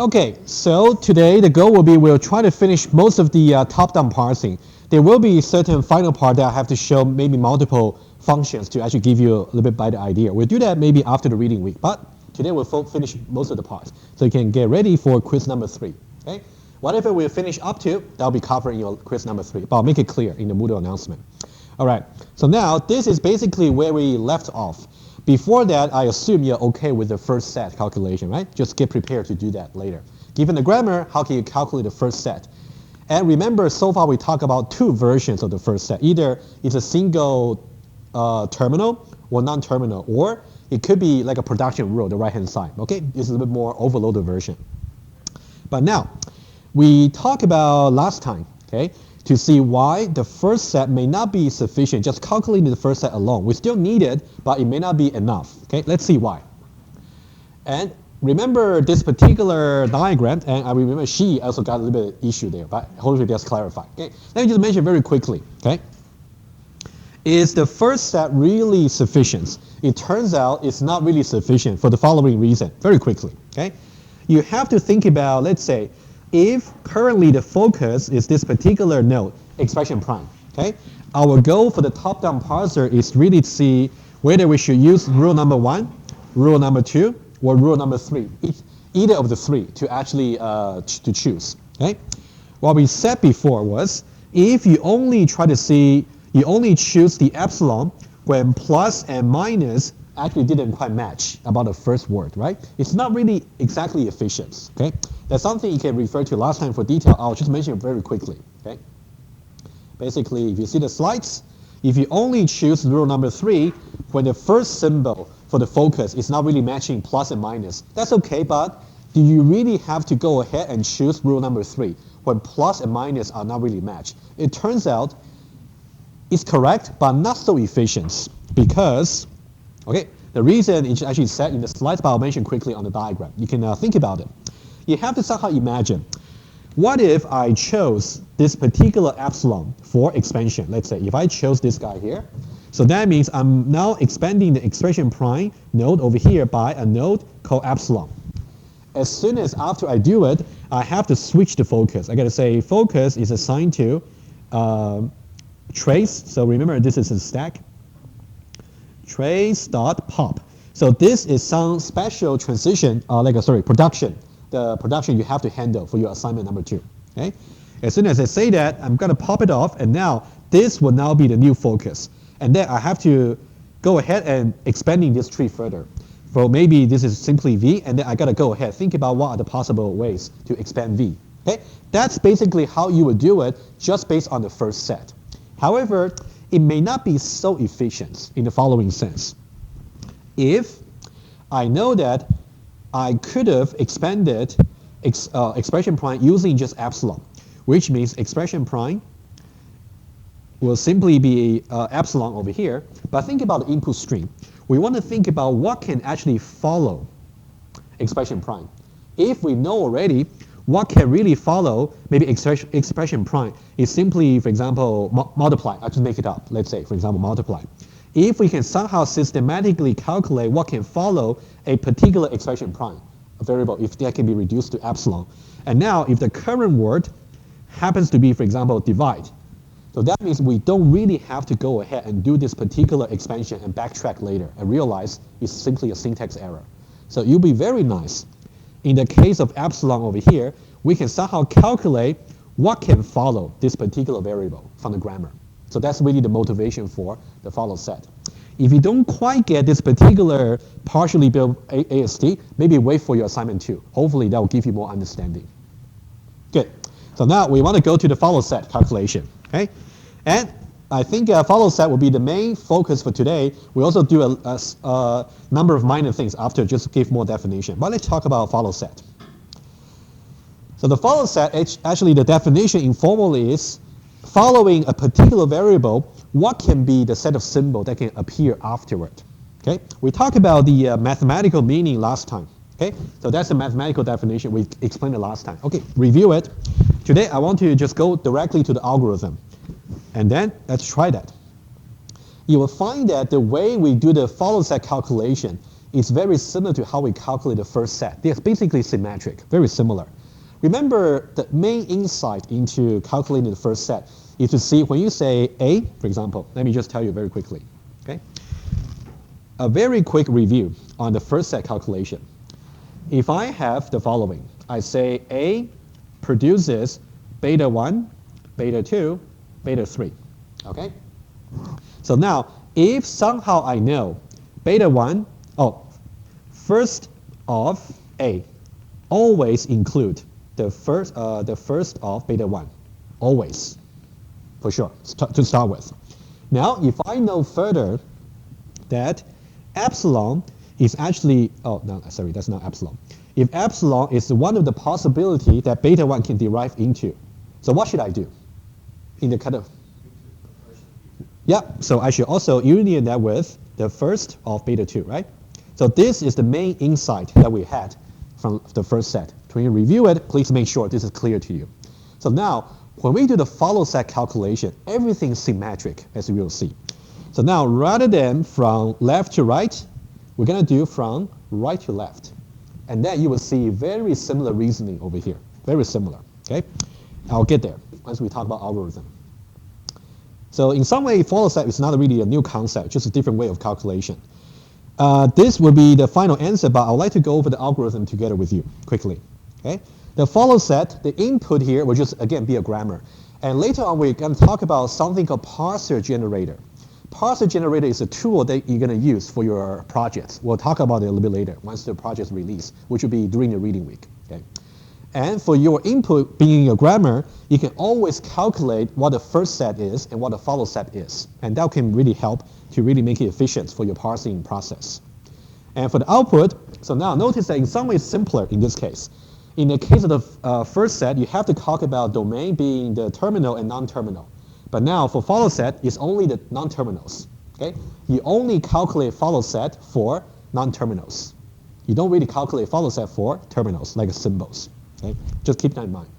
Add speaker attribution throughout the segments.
Speaker 1: Okay, so today the goal will be we'll try to finish most of the top-down parsing. There will be certain final part that I have to show maybe multiple functions to actually give you a little bit better idea. We'll do that maybe after the reading week, but today we'll finish most of the parts. So you can get ready for quiz number 3. Okay? Whatever we finish up to, that'll be covered in your quiz number 3, but I'll make it clear in the Moodle announcement. All right, so now this is basically where we left off. Before that, I assume you're okay with the first set calculation, right? Just get prepared to do that later. Given the grammar, how can you calculate the first set? And remember, so far we talked about 2 versions of the first set. Either it's a single terminal or non-terminal, or it could be like a production rule, the right-hand side, okay? This is a little bit more overloaded version. But now, we talked about last time, okay, to see why the first set may not be sufficient, just calculating the first set alone. We still need it, but it may not be enough. Okay, let's see why. And remember this particular diagram, and I remember she also got a little bit of issue there, but hopefully that's clarified. Okay, let me just mention very quickly, okay? Is the first set really sufficient? It turns out it's not really sufficient for the following reason, very quickly, okay? You have to think about, let's say, if currently the focus is this particular node, expression prime, okay? Our goal for the top-down parser is really to see whether we should use rule number 1, rule number 2, or rule number 3, either of the 3 to actually to choose, okay? What we said before was, if you only try to see, you only choose the epsilon when plus and minus actually didn't quite match about the first word, right? It's not really exactly efficient, okay? That's something you can refer to last time for detail. I'll just mention it very quickly, okay? Basically, if you see the slides, if you only choose rule number 3, when the first symbol for the focus is not really matching plus and minus, that's okay, but do you really have to go ahead and choose rule number 3 when plus and minus are not really matched? It turns out it's correct, but not so efficient because, okay, the reason is actually set in the slides, but I'll mention quickly on the diagram. You can think about it. You have to somehow imagine, what if I chose this particular epsilon for expansion? Let's say if I chose this guy here, so that means I'm now expanding the expression prime node over here by a node called epsilon. As soon as after I do it, I have to switch the focus. I got to say focus is assigned to trace. So remember, this is a stack. Trace.pop. So this is some special transition, production. The production you have to handle for your assignment number 2. Okay? As soon as I say that, I'm going to pop it off, and now this will now be the new focus. And then I have to go ahead and expanding this tree further. So maybe this is simply V, and then I got to go ahead, think about what are the possible ways to expand V. Okay? That's basically how you would do it just based on the first set. However, it may not be so efficient in the following sense. If I know that I could have expanded expression prime using just epsilon, which means expression prime will simply be epsilon over here. But think about the input stream. We want to think about what can actually follow expression prime. If we know already what can really follow maybe expression prime is simply, for example, multiply. I'll just make it up. Let's say, for example, multiply. If we can somehow systematically calculate what can follow a particular expression prime, a variable, if that can be reduced to epsilon. And now, if the current word happens to be, for example, divide, so that means we don't really have to go ahead and do this particular expansion and backtrack later and realize it's simply a syntax error. So it'll be very nice. In the case of epsilon over here, we can somehow calculate what can follow this particular variable from the grammar. So that's really the motivation for the follow set. If you don't quite get this particular partially built AST, maybe wait for your assignment 2. Hopefully that will give you more understanding. Good. So now we want to go to the follow set calculation. Okay? And I think follow set will be the main focus for today. We also do a number of minor things after, just to give more definition. But let's talk about follow set. So the follow set, actually the definition informally is following a particular variable, what can be the set of symbols that can appear afterward? Okay, we talked about the mathematical meaning last time. Okay, so that's the mathematical definition. We explained it last time. Okay, review it. Today I want to just go directly to the algorithm, and then let's try that. You will find that the way we do the follow set calculation is very similar to how we calculate the first set. They're basically symmetric, very similar. Remember, the main insight into calculating the first set is to see when you say A, for example, let me just tell you very quickly. Okay? A very quick review on the first set calculation. If I have the following, I say A produces beta 1, beta 2, beta 3. Okay? So now, if somehow I know beta 1, first of A always include the first of beta 1, always, for sure, to start with. Now, if I know further that epsilon is actually, oh, no, sorry, that's not epsilon. If epsilon is one of the possibility that beta 1 can derive into, so what should I do in the kind of? Yeah, so I should also union that with the first of beta 2, right? So this is the main insight that we had from the first set. When you review it, please make sure this is clear to you. So now, when we do the follow set calculation, everything is symmetric, as you will see. So now, rather than from left to right, we're going to do from right to left. And then you will see very similar reasoning over here. Very similar, okay? I'll get there once we talk about algorithm. So in some way, follow set is not really a new concept, just a different way of calculation. This will be the final answer, but I would like to go over the algorithm together with you quickly. Okay? The follow set, the input here will just, again, be a grammar. And later on, we're going to talk about something called parser generator. Parser generator is a tool that you're going to use for your projects. We'll talk about it a little bit later once the project is released, which will be during the reading week. Okay? And for your input being a grammar, you can always calculate what the first set is and what the follow set is. And that can really help to really make it efficient for your parsing process. And for the output, so now notice that in some ways simpler in this case. In the case of the first set, you have to talk about domain being the terminal and non-terminal. But now for follow set, it's only the non-terminals. Okay? You only calculate follow set for non-terminals. You don't really calculate follow set for terminals, like symbols. Okay? Just keep that in mind.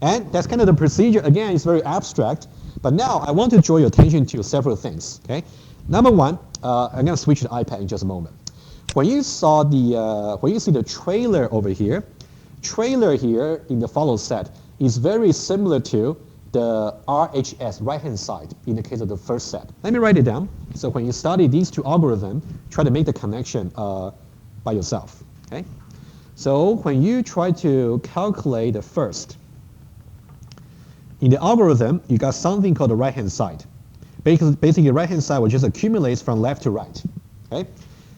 Speaker 1: And that's kind of the procedure. Again, it's very abstract. But now I want to draw your attention to several things. Okay? Number one, I'm going to switch to the iPad in just a moment. When you saw the, when you see the trailer over here, trailer here in the follow set is very similar to the RHS right-hand side in the case of the first set. Let me write it down. So when you study these two algorithms, try to make the connection by yourself. Okay? So when you try to calculate the first, in the algorithm, you got something called the right-hand side. Basically, right-hand side will just accumulates from left to right. Okay?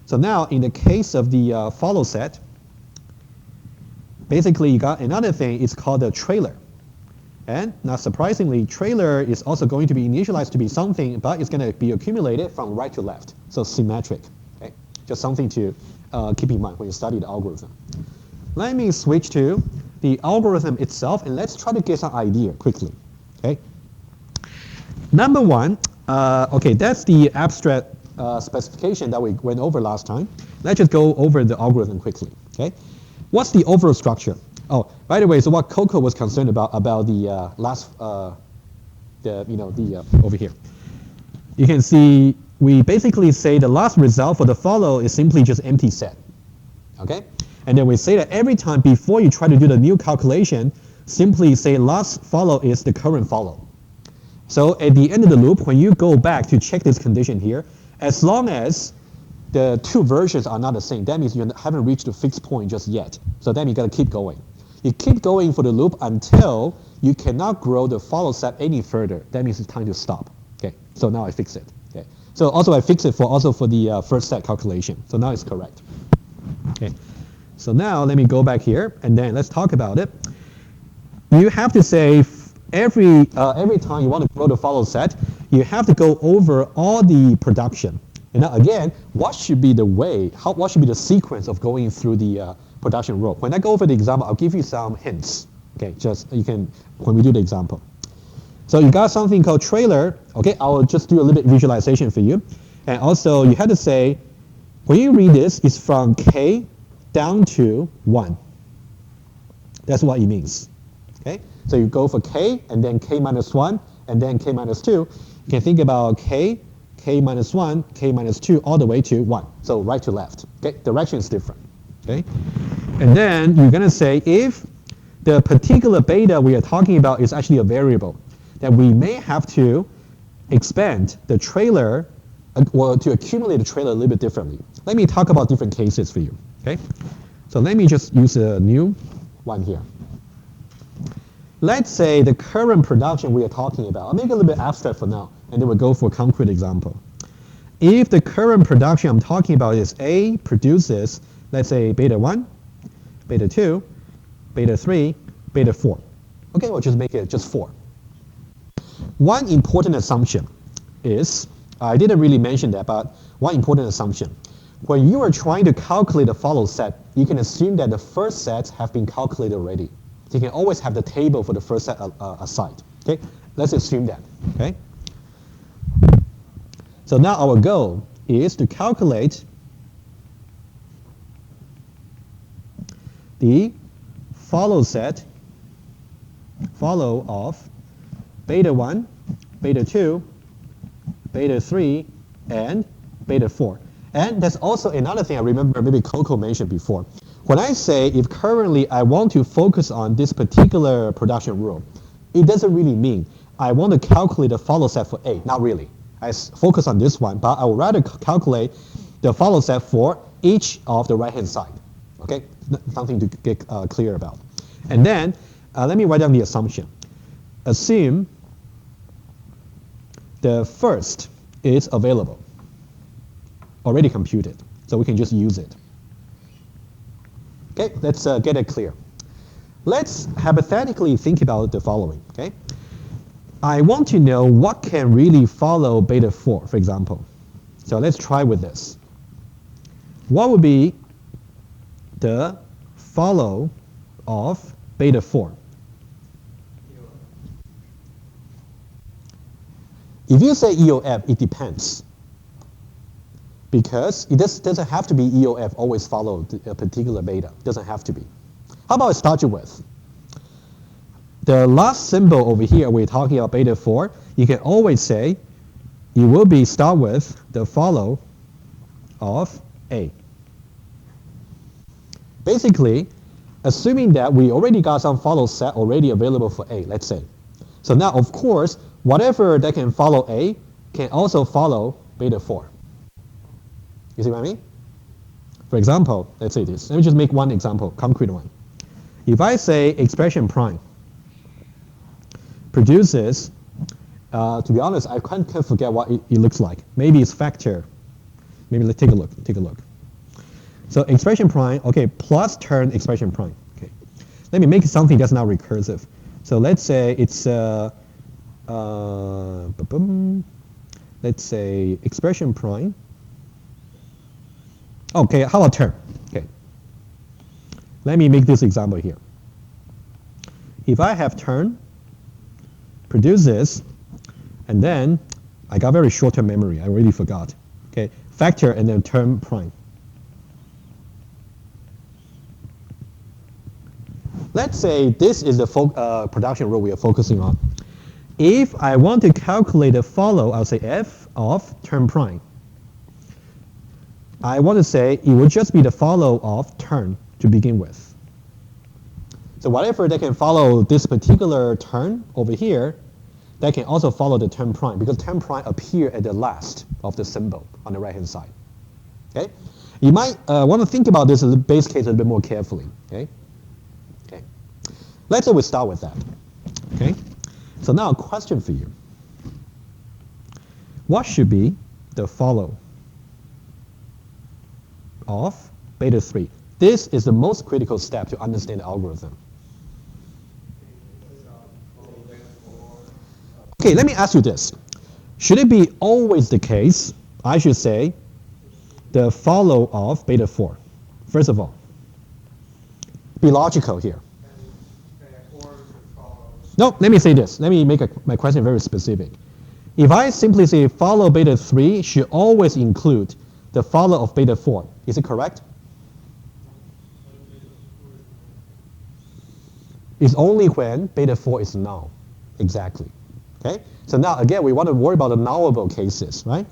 Speaker 1: So now, in the case of the follow set, basically, you got another thing. It's called the trailer. And not surprisingly, trailer is also going to be initialized to be something, but it's going to be accumulated from right to left. So symmetric. Okay? Just something to keep in mind when you study the algorithm. Let me switch to the algorithm itself, and let's try to get some idea quickly. Okay? Number one, okay, that's the abstract specification that we went over last time. Let's just go over the algorithm quickly. Okay? What's the overall structure? Oh, by the way, so what Coco was concerned about the last, over here. You can see we basically say the last result for the follow is simply just empty set. Okay? And then we say that every time before you try to do the new calculation, simply say last follow is the current follow. So at the end of the loop, when you go back to check this condition here, as long as the two versions are not the same, that means you haven't reached the fixed point just yet. So then you got to keep going. You keep going for the loop until you cannot grow the follow set any further. That means it's time to stop. Okay. So now I fix it. Okay. So also I fix it for the first set calculation. So now it's correct. Okay. So now let me go back here and then let's talk about it. You have to say every time you want to grow the follow set, you have to go over all the production. And now again, what should be the way? What should be the sequence of going through the production row? When I go over the example, I'll give you some hints. Okay, just you can when we do the example. So you got something called trailer. Okay, I'll just do a little bit visualization for you. And also you have to say, when you read this, it's from k down to 1. That's what it means. Okay, so you go for k and then k minus 1 and then k minus 2. You can think about k k minus 1, k minus 2, all the way to 1. So right to left. Okay, direction is different. Okay, and then you're going to say if the particular beta we are talking about is actually a variable, then we may have to expand the trailer or to accumulate the trailer a little bit differently. Let me talk about different cases for you. Okay, so let me just use a new one here. Let's say the current production we are talking about, I'll make it a little bit abstract for now, and then we'll go for a concrete example. If the current production I'm talking about is A produces, let's say, beta 1, beta 2, beta 3, beta 4. Okay, we'll just make it just 4. One important assumption is, I didn't really mention that, but one important assumption. When you are trying to calculate the follow set, you can assume that the first sets have been calculated already. So you can always have the table for the first set aside. Okay, let's assume that. Okay. So now our goal is to calculate the follow of beta 1, beta 2, beta 3, and beta 4. And there's also another thing I remember maybe Coco mentioned before. When I say if currently I want to focus on this particular production rule, it doesn't really mean I want to calculate the follow set for A. Not really. I focus on this one, but I would rather calculate the follow set for each of the right-hand side. Okay, something to get clear about. And then let me write down the assumption. Assume the first is available, already computed, so we can just use it. Okay, let's get it clear. Let's hypothetically think about the following. Okay, I want to know what can really follow beta 4, for example. So let's try with this. What would be the follow of beta 4? If you say EOF, it depends. Because it doesn't have to be EOF always follow a particular beta. It doesn't have to be. How about I start you with? The last symbol over here, we're talking about beta 4. You can always say it will be start with the follow of A. Basically, assuming that we already got some follow set already available for A, let's say. So now, of course, whatever that can follow A can also follow beta 4. You see what I mean? For example, let's say this. Let me just make one example, concrete one. If I say expression prime produces, to be honest, I can't forget what it looks like. Maybe it's factor. Maybe let's take a look. Take a look. So expression prime, okay, plus turn expression prime. Okay, let me make something that's not recursive. So let's say it's let's say expression prime. Okay, how about term? Okay, let me make this example here. If I have term produces, and then I got very short-term memory. I already forgot. Okay, factor and then term prime. Let's say this is the production rule we are focusing on. If I want to calculate the follow, I'll say f of term prime. I want to say it would just be the follow of term to begin with. So whatever that can follow this particular term over here, that can also follow the term prime, because term prime appear at the last of the symbol on the right-hand side. Okay, you might want to think about this as a base case a little bit more carefully. Okay. Let's say we start with that. Okay? So now a question for you. What should be the follow of beta 3? This is the most critical step to understand the algorithm. Okay, let me ask you this. Should it be always the case, I should say, the follow of beta 4? First of all, be logical here. No, let me say this. Let me make my question very specific. If I simply say follow beta 3 should always include the follow of beta 4, is it correct? It's only when beta 4 is null. Exactly. Okay? So now, again, we want to worry about the nullable cases, right?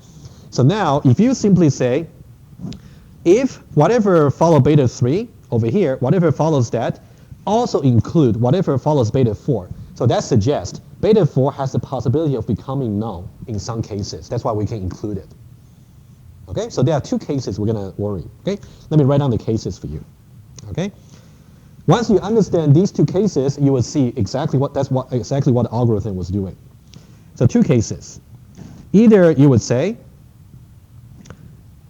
Speaker 1: So now, if you simply say, if whatever follow beta 3 over here, whatever follows that, also include whatever follows beta 4. So that suggests beta 4 has the possibility of becoming null in some cases. That's why we can include it. Okay, so there are two cases we're going to worry. Okay, let me write down the cases for you. Okay, once you understand these two cases, you will see exactly what exactly what the algorithm was doing. So two cases. Either you would say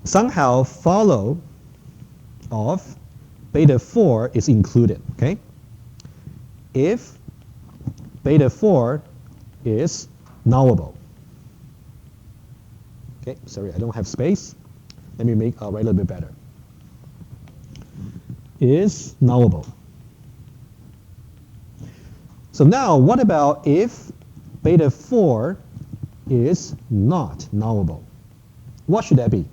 Speaker 1: somehow follow of beta 4 is included. Okay, if beta 4 is nullable. Okay, sorry, I don't have space. Let me write a little bit better. Is nullable. So now, what about if beta 4 is not nullable? What should that be?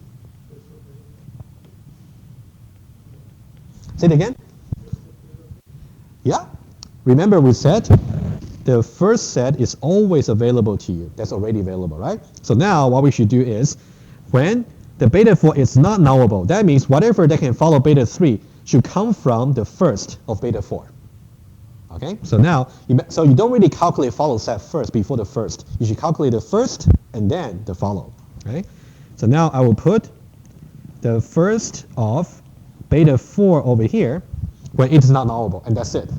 Speaker 1: Say it again. Yeah. Remember we said the first set is always available to you. That's already available, right? So now what we should do is when the beta 4 is not nullable, that means whatever that can follow beta 3 should come from the first of beta 4. Okay? So now, so you don't really calculate follow set first before the first. You should calculate the first and then the follow. Okay? So now I will put the first of beta 4 over here when it is not nullable, and that's it.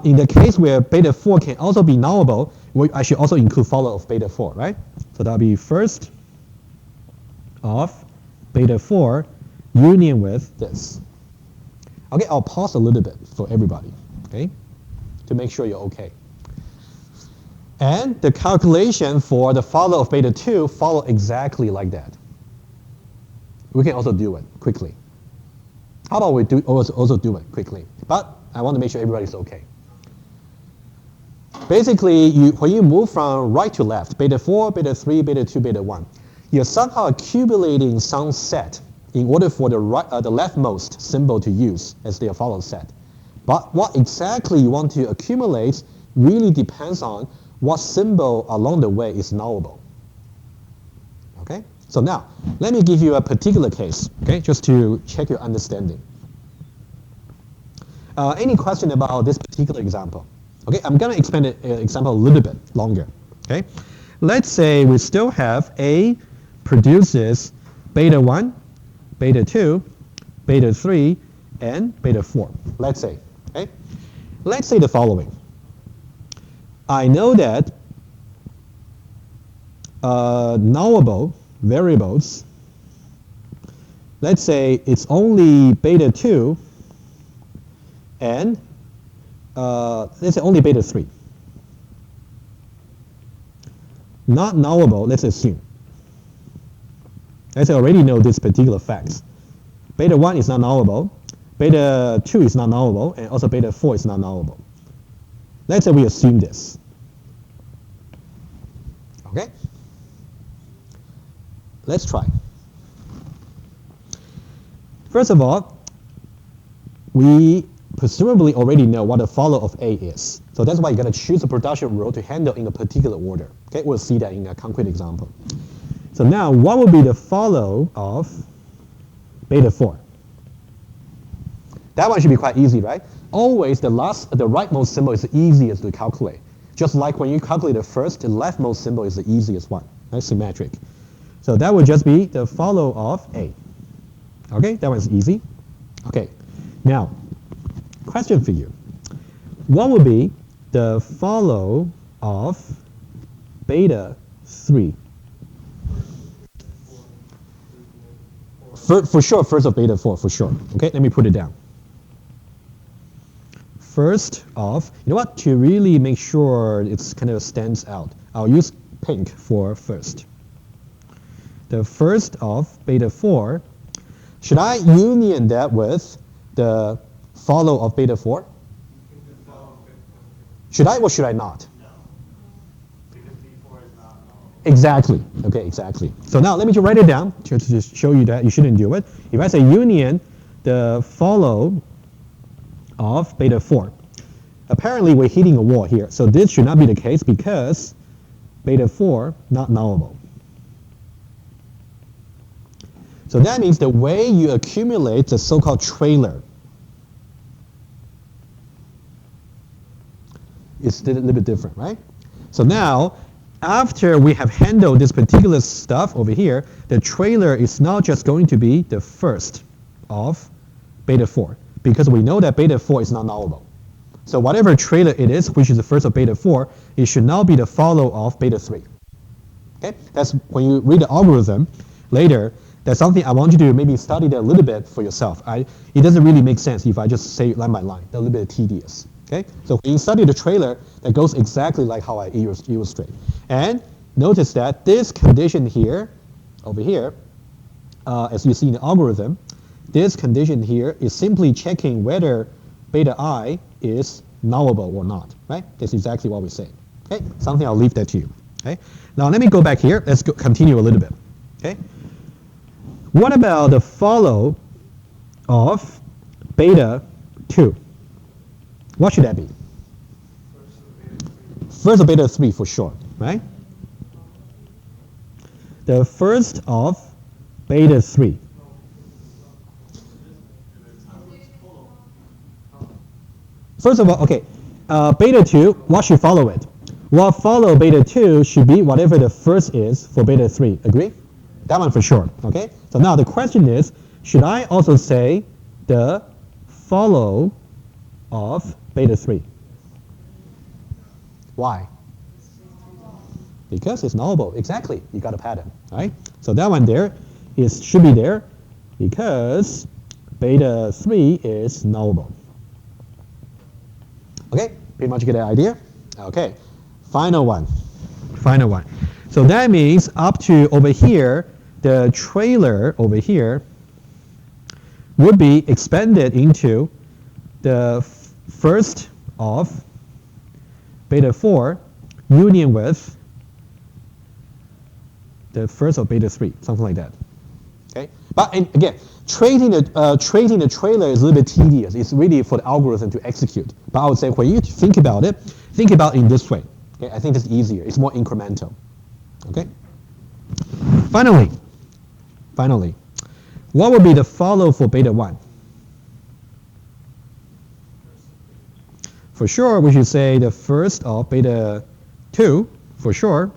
Speaker 1: In the case where beta 4 can also be nullable, I should also include follow of beta 4, right? So that'll be first of beta 4 union with this. Okay, I'll pause a little bit for everybody, okay, to make sure you're okay. And the calculation for the follow of beta 2 follow exactly like that. We can also do it quickly. How about we also do it quickly? But I want to make sure everybody's okay. Basically, when you move from right to left, beta 4, beta 3, beta 2, beta 1, you're somehow accumulating some set in order for the leftmost symbol to use as their follow set. But what exactly you want to accumulate really depends on what symbol along the way is nullable. Okay? So now, let me give you a particular case, okay, just to check your understanding. Any question about this particular example? Okay, I'm going to expand the example a little bit longer. Okay, let's say we still have A produces beta 1, beta 2, beta 3, and beta 4. Let's say, okay, let's say the following. I know that nullable variables, let's say it's only beta 2 and let's say only beta 3. Not nullable, let's assume. Let's say I already know this particular facts. Beta 1 is not nullable, beta 2 is not nullable, and also beta 4 is not nullable. Let's say we assume this. Okay? Let's try. First of all, we presumably already know what the follow of A is. So that's why you're going to choose a production rule to handle in a particular order. Okay, we'll see that in a concrete example. So now, what would be the follow of beta 4? That one should be quite easy, right? Always the rightmost symbol is the easiest to calculate. Just like when you calculate the first, the leftmost symbol is the easiest one. That's symmetric. So that would just be the follow of A. Okay, that one's easy. Okay, now, question for you. What would be the follow of beta 3? For sure, first of beta 4, for sure. Okay, let me put it down. First of, you know what, to really make sure it's kind of stands out, I'll use pink for first. The first of beta 4, should I union that with the follow of beta 4? Should I or should I not?
Speaker 2: No. Because B4 is not null.
Speaker 1: Exactly. Okay, exactly. So now let me just write it down to just show you that you shouldn't do it. If I say union the follow of beta 4, apparently we're hitting a wall here. So this should not be the case because beta 4 not nullable. So that means the way you accumulate the so-called trailer is a little bit different, right? So now, after we have handled this particular stuff over here, the trailer is now just going to be the first of beta 4, because we know that beta 4 is not nullable. So whatever trailer it is, which is the first of beta 4, it should now be the follow of beta 3. Okay? That's when you read the algorithm later, that's something I want you to maybe study that a little bit for yourself. It doesn't really make sense if I just say line by line. They're a little bit tedious. Okay? So when you study the trailer, that goes exactly like how I illustrate. And notice that this condition here, over here, as you see in the algorithm, this condition here is simply checking whether beta I is nullable or not, right? That's exactly what we're saying. Okay? Something I'll leave that to you. Okay? Now let me go back here. Let's continue a little bit. Okay? What about the follow of beta 2? What should that be? First of beta 3 for sure, right? The first of beta 3. First of all, okay, beta 2, what should follow it? What follow beta 2 should be whatever the first is for beta 3. Agree? That one for sure, okay? So now the question is, should I also say the follow of beta 3? Why? Because it's nullable. Exactly. You got a pattern, right? So that one there should be there because beta 3 is nullable. Okay, pretty much get the idea? Okay, final one. Final one. So that means up to over here, the trailer over here would be expanded into the first of beta 4 union with the first of beta 3, something like that. Okay, but again, tracing the trailer is a little bit tedious. It's really for the algorithm to execute. But I would say when you think about it in this way. Okay, I think it's easier. It's more incremental. Okay. Finally, what would be the follow for beta 1? For sure, we should say the first of beta 2, for sure.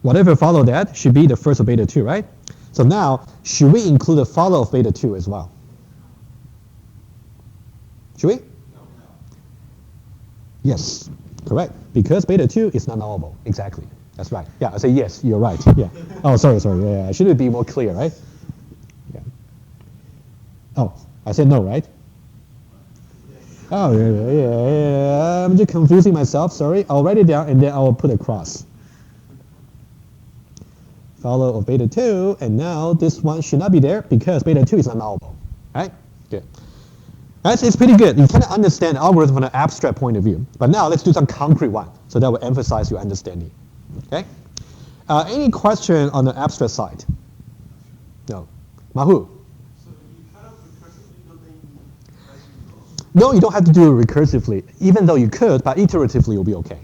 Speaker 1: Whatever follow that should be the first of beta 2, right? So now, should we include the follow of beta 2 as well? Should we? No. Yes, correct. Because beta 2 is not nullable. Exactly. That's right. Yeah, I say yes, you're right. Yeah. Oh, sorry. Yeah, should it be more clear, right? Yeah. Oh, I said no, right? Oh, yeah. I'm just confusing myself. Sorry. I'll write it down and then I'll put a cross. Follow of beta 2, and now this one should not be there because beta 2 is not nullable. Right? Good. Guys, it's pretty good. You kind of understand the algorithm from an abstract point of view. But now let's do some concrete one, so that will emphasize your understanding. Okay? Any question on the abstract side? No. Mahu?
Speaker 2: So you kind of recursively building as you
Speaker 1: No, you don't have to do it recursively, even though you could, but iteratively will be okay.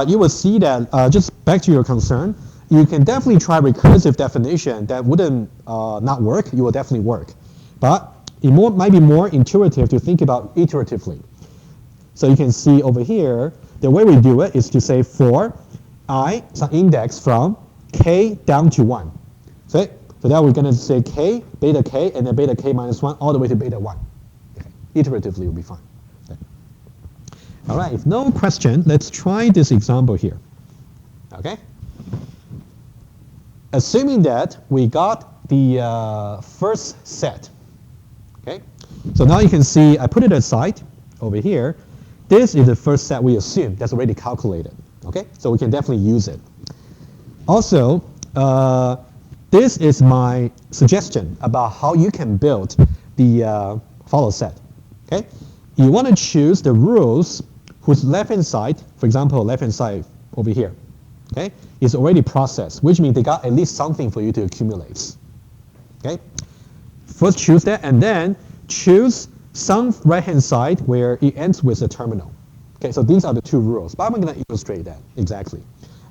Speaker 1: You will see that, just back to your concern, you can definitely try recursive definition that wouldn't not work. You will definitely work. But it might be more intuitive to think about iteratively. So you can see over here, the way we do it is to say for I, some index from k down to 1. So that we're going to say k, beta k, and then beta k minus 1 all the way to beta 1. Okay. Iteratively will be fine. Okay. All right, if no question, let's try this example here. Okay. Assuming that we got the first set, okay? So now you can see I put it aside over here. This is the first set we assume that's already calculated, okay? So we can definitely use it. Also, this is my suggestion about how you can build the follow set, okay? You want to choose the rules whose left-hand side, for example, left-hand side over here, okay, is already processed, which means they got at least something for you to accumulate. Okay? First choose that, and then choose some right-hand side where it ends with a terminal. Okay, so these are the two rules, but I'm going to illustrate that exactly.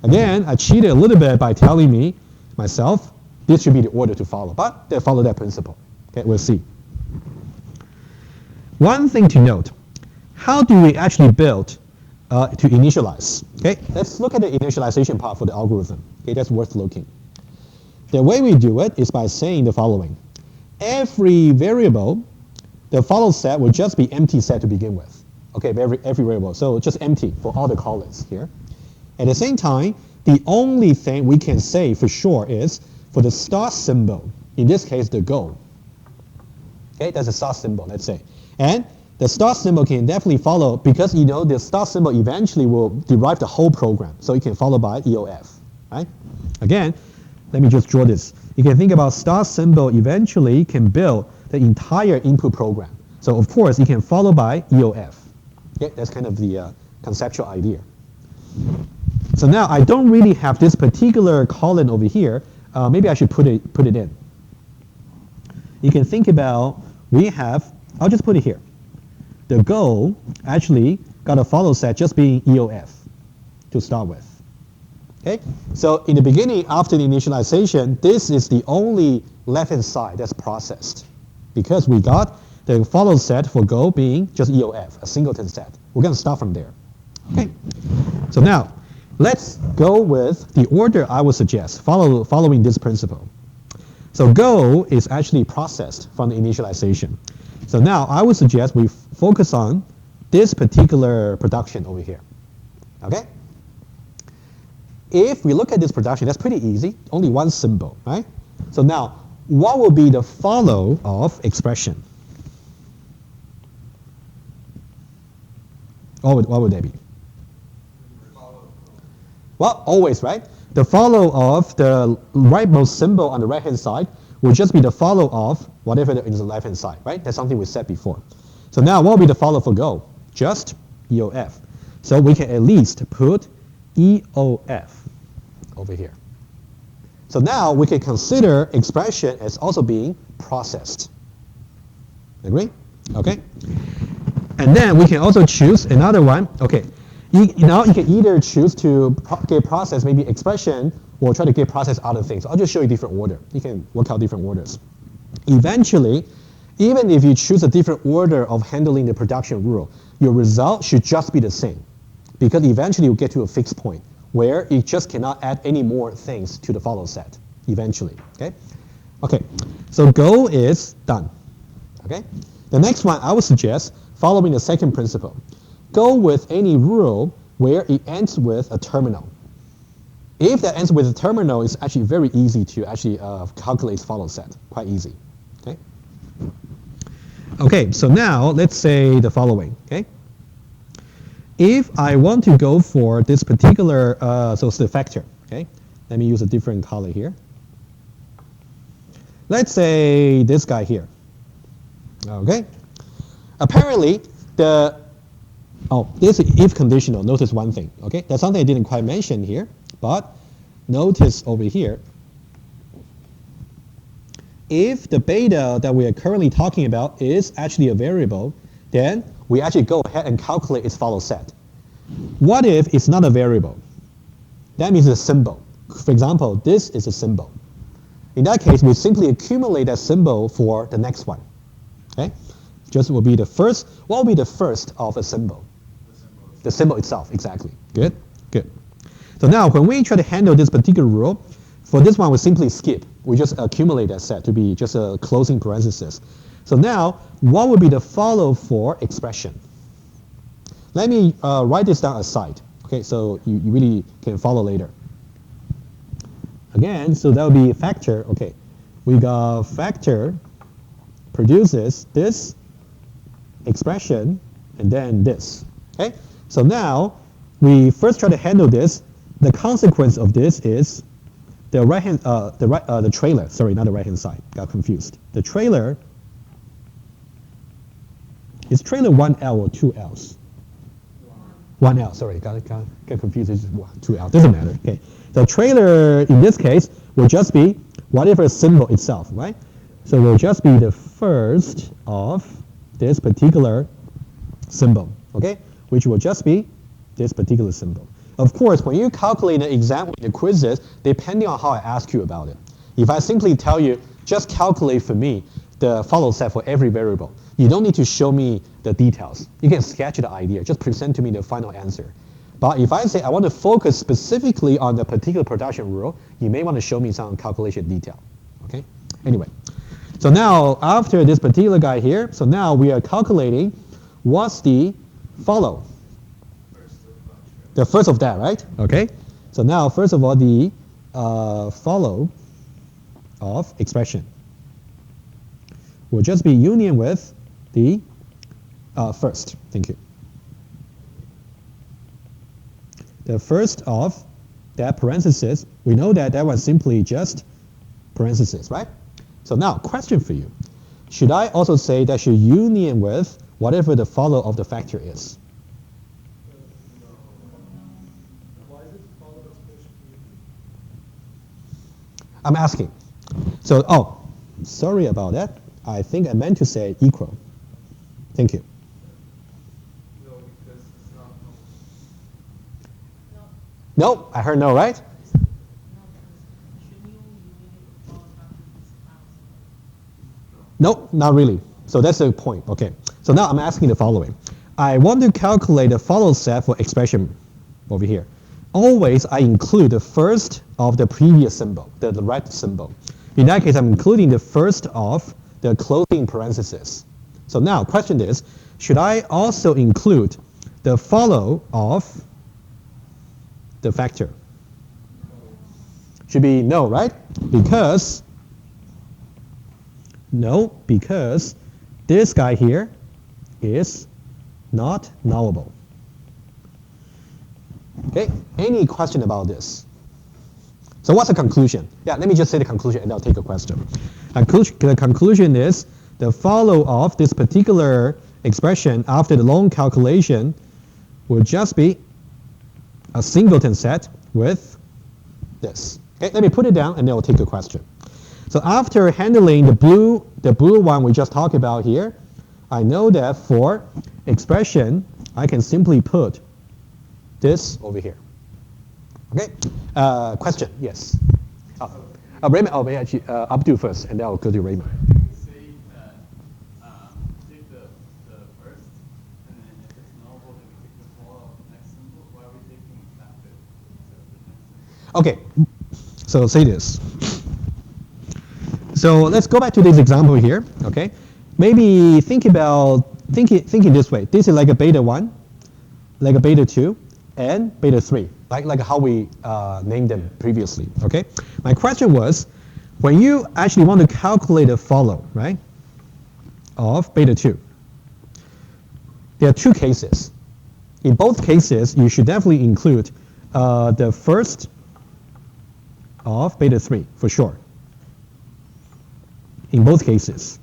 Speaker 1: Again, I cheated a little bit by telling me myself this should be the order to follow, but they follow that principle. Okay, we'll see. One thing to note, how do we actually build to initialize? Okay, let's look at the initialization part for the algorithm. Okay, that's worth looking. The way we do it is by saying the following. Every variable, the follow set will just be empty set to begin with. Okay, every variable, so just empty for all the call-ins here. At the same time, the only thing we can say for sure is for the start symbol, in this case, the go. Okay, that's a start symbol, let's say. And the start symbol can definitely follow, because you know the start symbol eventually will derive the whole program, so it can follow by EOF, right? Again, let me just draw this. You can think about start symbol eventually can build the entire input program. So of course, it can follow by EOF. Okay, that's kind of the conceptual idea. So now I don't really have this particular column over here. Maybe I should put it in. You can think about, we have, I'll just put it here. The goal actually got a follow set just being EOF to start with. Okay, so in the beginning, after the initialization, this is the only left-hand side that's processed, because we got the follow set for go being just EOF, a singleton set. We're going to start from there. Okay, so now let's go with the order I would suggest, following this principle. So go is actually processed from the initialization. So now I would suggest we focus on this particular production over here. Okay? If we look at this production, that's pretty easy, only one symbol, right? So now, what will be the follow of expression? What would that be? Well, always, right? The follow of the rightmost symbol on the right-hand side will just be the follow of whatever is the left-hand side, right? That's something we said before. So now, what will be the follow for go? Just EOF. So we can at least put EOF over here. So now we can consider expression as also being processed. Agree? Okay. And then we can also choose another one. Okay. Now you can either choose to get processed, maybe expression, or try to get processed other things. I'll just show you different order. You can work out different orders. Eventually, even if you choose a different order of handling the production rule, your result should just be the same, because eventually you get to a fixed point where it just cannot add any more things to the follow set, eventually, okay? Okay, so go is done, okay? The next one I would suggest, following the second principle, go with any rule where it ends with a terminal. If that ends with a terminal, it's actually very easy to actually calculate follow set, quite easy, okay? Okay, so now let's say the following, okay? If I want to go for this particular, so it's the factor, okay? Let me use a different color here. Let's say this guy here, okay? Apparently, this is if conditional. Notice one thing, okay? That's something I didn't quite mention here, but notice over here, if the beta that we are currently talking about is actually a variable, then we actually go ahead and calculate its follow set. What if it's not a variable? That means it's a symbol. For example, this is a symbol. In that case, we simply accumulate that symbol for the next one. Okay? Just will be the first. What will be the first of a symbol? The symbol itself, exactly. Good? Good. So now, when we try to handle this particular rule, for this one, we simply skip. We just accumulate that set to be just a closing parenthesis. So now, what would be the follow for expression? Let me write this down aside. Okay, so you really can follow later. Again, so that would be factor. Okay, we got factor produces this expression and then this. Okay, so now we first try to handle this. The consequence of this is the right hand, the trailer. Sorry, not the right hand side. Got confused. The trailer. Is trailer 1L or 2Ls? 1L, sorry, got confused. It's 2L, doesn't matter. Okay, the trailer in this case will just be whatever symbol itself, right? So it will just be the first of this particular symbol, okay? Which will just be this particular symbol. Of course, when you calculate the exam, the quizzes, depending on how I ask you about it. If I simply tell you, just calculate for me the follow set for every variable, you don't need to show me the details. You can sketch the idea, just present to me the final answer. But if I say I want to focus specifically on the particular production rule, you may want to show me some calculation detail. Okay? Anyway, so now after this particular guy here, so now we are calculating what's the follow. The first of that, right? Okay. So now, first of all, the follow of expression will just be union with the first. Thank you. The first of that parenthesis, we know that that was simply just parenthesis, right? So now, question for you. Should I also say that should union with whatever the follow of the factor is? I'm asking. So, oh, sorry about that. I think I meant to say equal. Thank you.
Speaker 2: No, because it's not.
Speaker 1: No, I heard no, right? No, not really. So that's the point. Okay. So now I'm asking the following. I want to calculate the follow set for expression over here. Always I include the first of the previous symbol, the red symbol. In that case, I'm including the first of the closing parenthesis. So now, question is, should I also include the follow of the factor? Should be no, right? Because this guy here is not nullable. Okay, any question about this? So what's the conclusion? Yeah, let me just say the conclusion and I'll take a question. The conclusion is the follow of this particular expression after the long calculation will just be a singleton set with this. Okay, let me put it down and then I'll take a question. So after handling the blue one we just talked about here, I know that for expression, I can simply put this over here. Okay, question, yes. Raymond, actually, Abdul first, and then I'll go to Raymond.
Speaker 2: Say that take the first, and then if it's nullable, then we take the follow of the next symbol. Why are we taking factor instead of the next symbol?
Speaker 1: Okay, so say this. So let's go back to this example here. Okay, maybe think it this way. This is like a beta 1, like a beta 2, and beta 3, like how we named them previously. Okay, my question was, when you actually want to calculate a follow, right, of beta 2, there are two cases. In both cases, you should definitely include the first of beta 3 for sure. In both cases.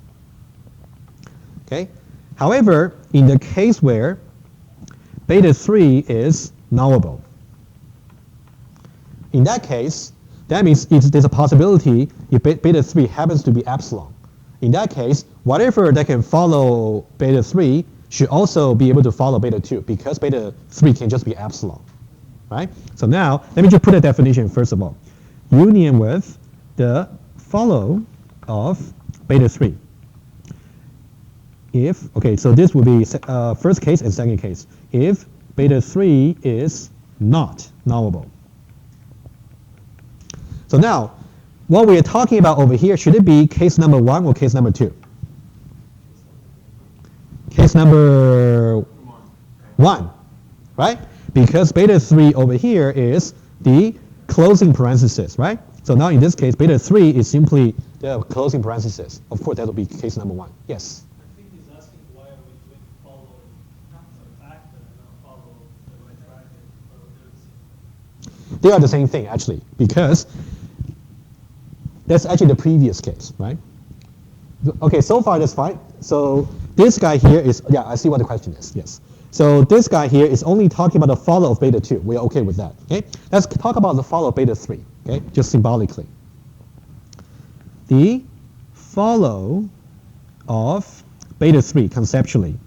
Speaker 1: Okay. However, in the case where beta 3 is nullable, in that case, that means there's a possibility if beta 3 happens to be epsilon. In that case, whatever that can follow beta 3 should also be able to follow beta 2 because beta 3 can just be epsilon. Right? So now, let me just put a definition first of all. Union with the follow of beta 3. If, okay, so this will be first case and second case. If beta 3 is not nullable. So now, what we are talking about over here, should it be case number 1 or case number 2? Case number 1, right? Because beta 3 over here is the closing parenthesis, right? So now in this case, beta 3 is simply the closing parenthesis. Of course, that will be case number 1. Yes?
Speaker 3: I think he's asking why are we doing follow the factor and not follow the right bracket?
Speaker 1: They are the same thing, actually, because that's actually the previous case, right? Okay, so far that's fine. So this guy here is, yeah, I see what the question is, yes. So this guy here is only talking about the follow of beta 2. We're okay with that, okay? Let's talk about the follow of beta 3, okay, just symbolically. The follow of beta 3, conceptually,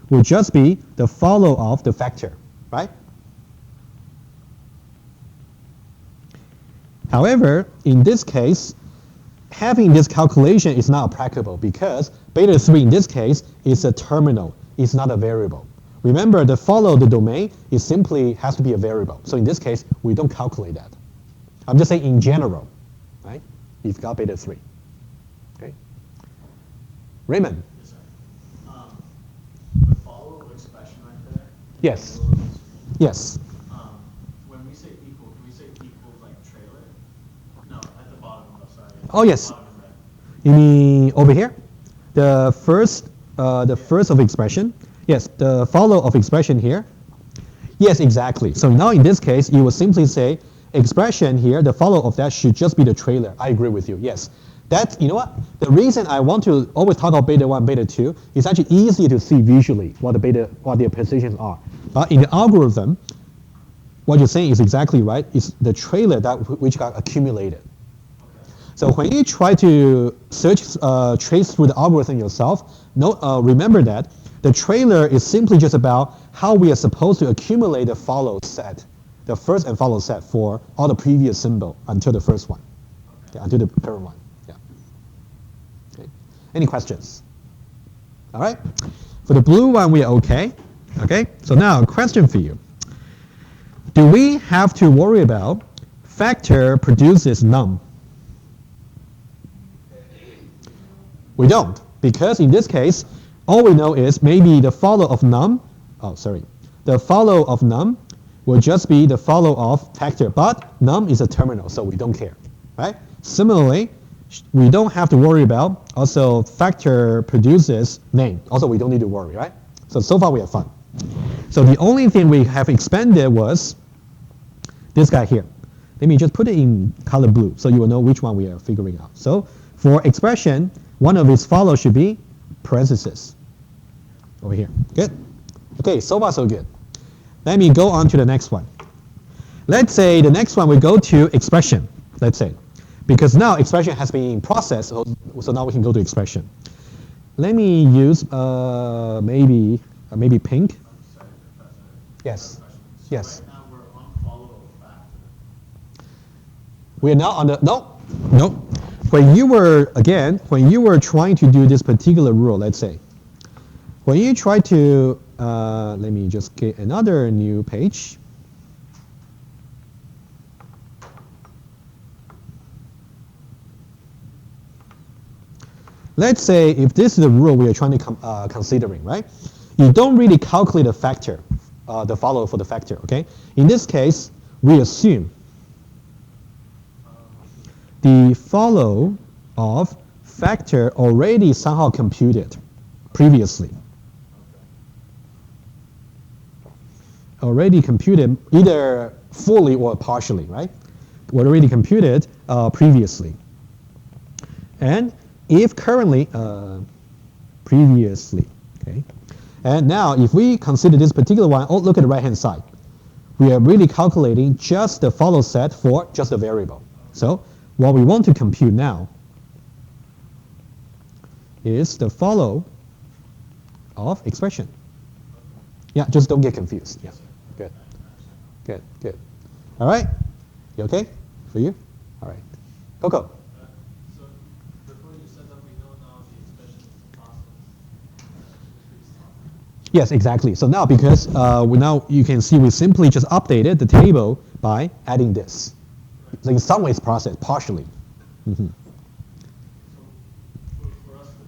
Speaker 1: will just be the follow of the factor, right? However, in this case, having this calculation is not practicable because beta 3 in this case is a terminal, it's not a variable. Remember, the follow the domain is simply has to be a variable. So in this case, we don't calculate that. I'm just saying in general, right? You've got beta 3. Okay. Raymond.
Speaker 4: Yes, sir. The follow expression right there.
Speaker 1: Yes. Yes.
Speaker 4: When we say equal, can we say equal like trailer? No, at the bottom of sorry.
Speaker 1: Oh yes.
Speaker 4: Bottom of red.
Speaker 1: You mean over here? The first of expression. Yes, the follow of expression here. Yes, exactly. So now in this case, you will simply say expression here, the follow of that should just be the trailer. I agree with you, yes. That, you know what? The reason I want to always talk about beta 1, beta 2 is actually easier to see visually what their positions are. But in the algorithm, what you're saying is exactly right. It's the trailer which got accumulated. So when you try to trace through the algorithm yourself, remember that the trailer is simply just about how we are supposed to accumulate the follow set, the first and follow set for all the previous symbol until the first one, okay, until the current one. Yeah. Okay. Any questions? All right. For the blue one, we are okay. Okay. So now, a question for you: do we have to worry about factor produces num? We don't, because in this case, all we know is maybe the follow of num, the follow of num will just be the follow of factor, but num is a terminal, so we don't care, right? Similarly, we don't have to worry about also factor produces name. Also, we don't need to worry, right? So far we have fun. So the only thing we have expanded was this guy here. Let me just put it in color blue so you will know which one we are figuring out. So for expression, one of its follow should be parentheses over here. Good. Okay, so far so good. Let me go on to the next one. Let's say the next one we go to expression, let's say. Because now expression has been processed, so now we can go to expression. Let me use maybe pink.
Speaker 4: I'm sorry, Professor.
Speaker 1: Yes.
Speaker 4: Question. So
Speaker 1: Yes.
Speaker 4: Right now we're on follow of factor.
Speaker 1: We are now on the, no. When you were trying to do this particular rule, let's say, when you try to, let me just get another new page. Let's say if this is the rule we are trying to considering, right? You don't really calculate the factor, the follow for the factor, okay? In this case, we assume the follow of factor already somehow computed previously. Already computed either fully or partially, right? Already computed previously. And if currently, previously, okay? And now if we consider this particular one, look at the right-hand side. We are really calculating just the follow set for just a variable. So what we want to compute now is the follow of expression. Yeah, just don't get confused. Yeah, good, good, good. All right, you okay? For you? All right. Coco.
Speaker 3: So before you said that we know now the expression is the process.
Speaker 1: Yes, exactly. So now because now you can see we simply just updated the table by adding this. So in some ways processed partially. Mm-hmm.
Speaker 3: So for us to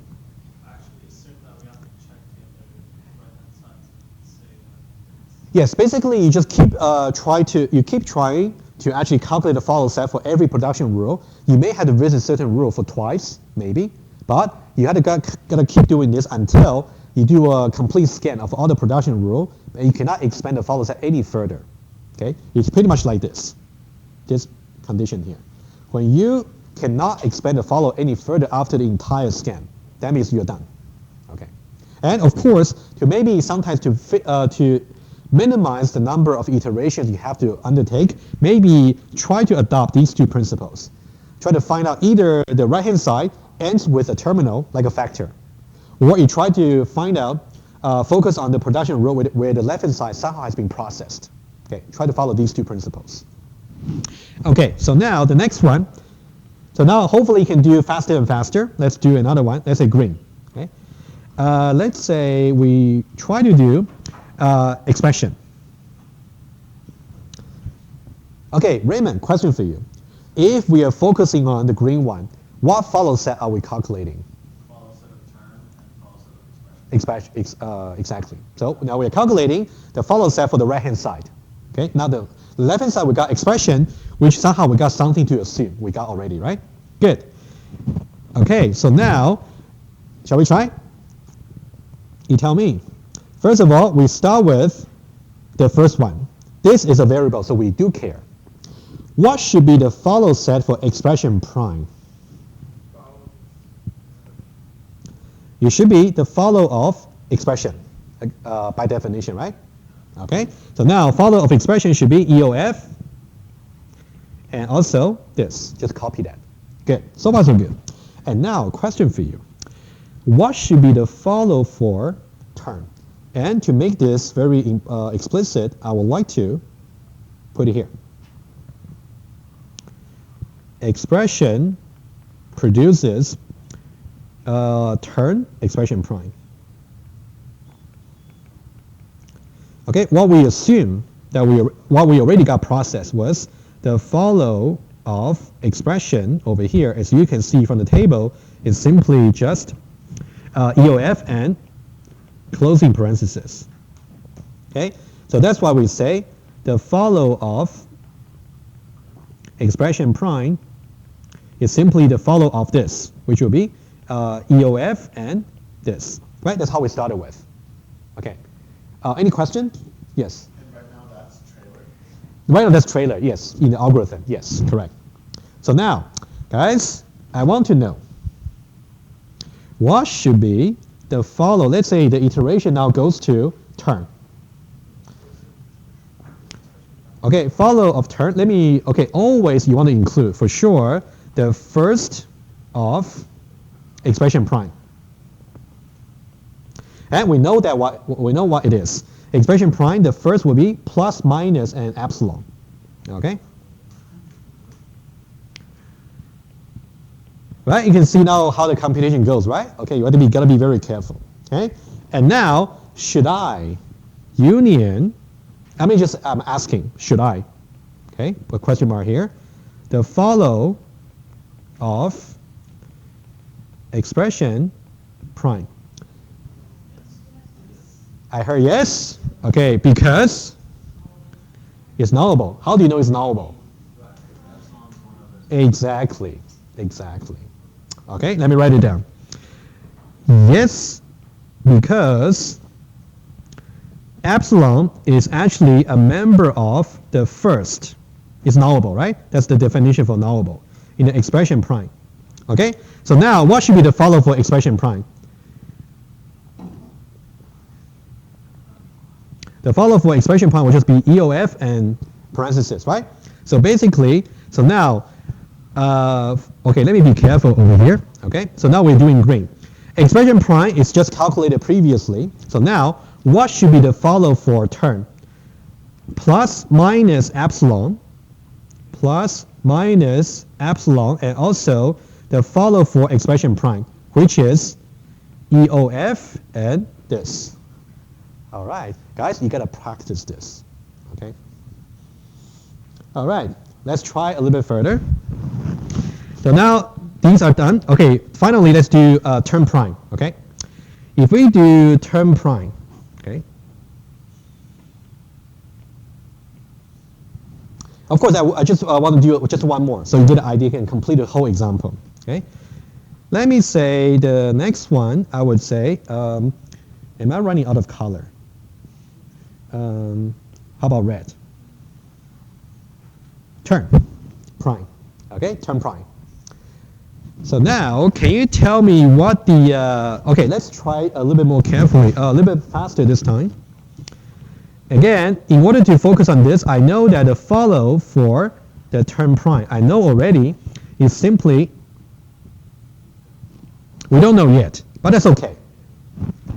Speaker 3: actually assert that, we have to check the other right-hand side to say that.
Speaker 1: Yes, basically you just keep trying to actually calculate the follow set for every production rule. You may have to visit certain rule for twice, maybe, but you have to gotta keep doing this until you do a complete scan of all the production rule, and you cannot expand the follow set any further. Okay, it's pretty much like this condition here. When you cannot expand the follow any further after the entire scan, that means you're done. Okay, and of course, to maybe sometimes to minimize the number of iterations you have to undertake, maybe try to adopt these two principles. Try to find out either the right-hand side ends with a terminal, like a factor, or you try to find out, focus on the production rule where the left-hand side somehow has been processed. Okay, try to follow these two principles. Okay, so now the next one. So now hopefully you can do faster and faster. Let's do another one. Let's say green. Okay. Let's say we try to do expression. Okay, Raymond, question for you. If we are focusing on the green one, what follow set are we calculating?
Speaker 4: Follow set of term and follow set of expression.
Speaker 1: Exactly. So now we are calculating the follow set for the right-hand side. Okay. Now the left-hand side we got expression, which somehow we got something to assume. We got already, right? Good. Okay. So now, shall we try? You tell me. First of all, we start with the first one. This is a variable, so we do care. What should be the follow set for expression prime? It should be the follow of expression by definition, right? Okay, so now follow of expression should be EOF and also this. Just copy that. Good, so far so good. And now question for you. What should be the follow for term? And to make this very explicit, I would like to put it here. Expression produces term expression prime. Okay, what we assume that what we already got processed was the follow of expression over here, as you can see from the table, is simply just EOF and closing parenthesis. Okay, so that's why we say the follow of expression prime is simply the follow of this, which will be EOF and this. Right, that's how we started with. Okay. Any question? Yes.
Speaker 4: And right now that's trailer.
Speaker 1: Right now that's trailer, yes, in the algorithm, yes, correct. So now, guys, I want to know what should be the follow. Let's say the iteration now goes to term. Okay, follow of term. Let me. Okay, always you want to include for sure the first of expression prime. And we know that what it is. Expression prime, the first will be plus, minus, and epsilon. Okay? Right? You can see now how the computation goes, right? Okay, you gotta be very careful. Okay? And now, should I union, I'm asking, should I? Okay, a question mark here. The follow of expression prime. I heard yes. Okay, because it's nullable. How do you know it's nullable? Exactly. Okay, let me write it down. Yes, because epsilon is actually a member of the first. It's nullable, right? That's the definition for nullable in the expression prime. Okay, so now what should be the follow for expression prime? The follow for expression prime will just be EOF and parentheses, right? So basically, so now, okay, let me be careful over here. Okay, so now we're doing green. Expression prime is just calculated previously. So now, what should be the follow for term? Plus, minus epsilon, and also the follow for expression prime, which is EOF and this. All right, guys, you gotta practice this, okay? All right, let's try a little bit further. So now these are done. Okay, finally, let's do term prime, okay? If we do term prime, okay? Of course, I just want to do just one more, so you get an idea and complete the whole example, okay? Let me say the next one, I would say, am I running out of color? How about red? Term prime. Okay, term prime. So now, can you tell me what the, okay, let's try a little bit more carefully, a little bit faster this time. Again, in order to focus on this, I know that the follow for the term prime, I know already, is simply, we don't know yet, but that's okay.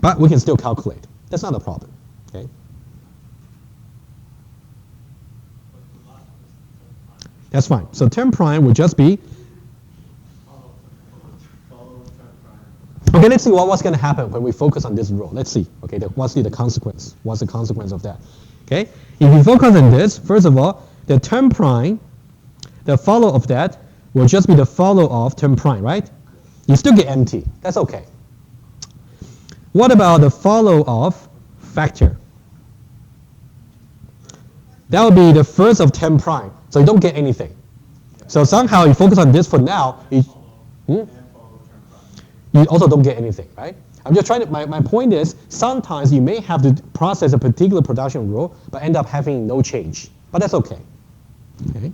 Speaker 1: But we can still calculate. That's not a problem, okay? That's fine. So term prime would just be,
Speaker 4: Follow term prime.
Speaker 1: okay, let's see what's going to happen when we focus on this rule. Let's see, okay, what's the consequence? What's the consequence of that? Okay, if you focus on this, first of all, the term prime, the follow of that will just be the follow of term prime, right? You still get empty. That's okay. What about the follow of factor? That would be the first of term prime, so you don't get anything. So somehow you focus on this for now, you
Speaker 4: And follow term prime.
Speaker 1: you also don't get anything, right? I'm just trying to, my point is, sometimes you may have to process a particular production rule, but end up having no change. But that's okay. Okay.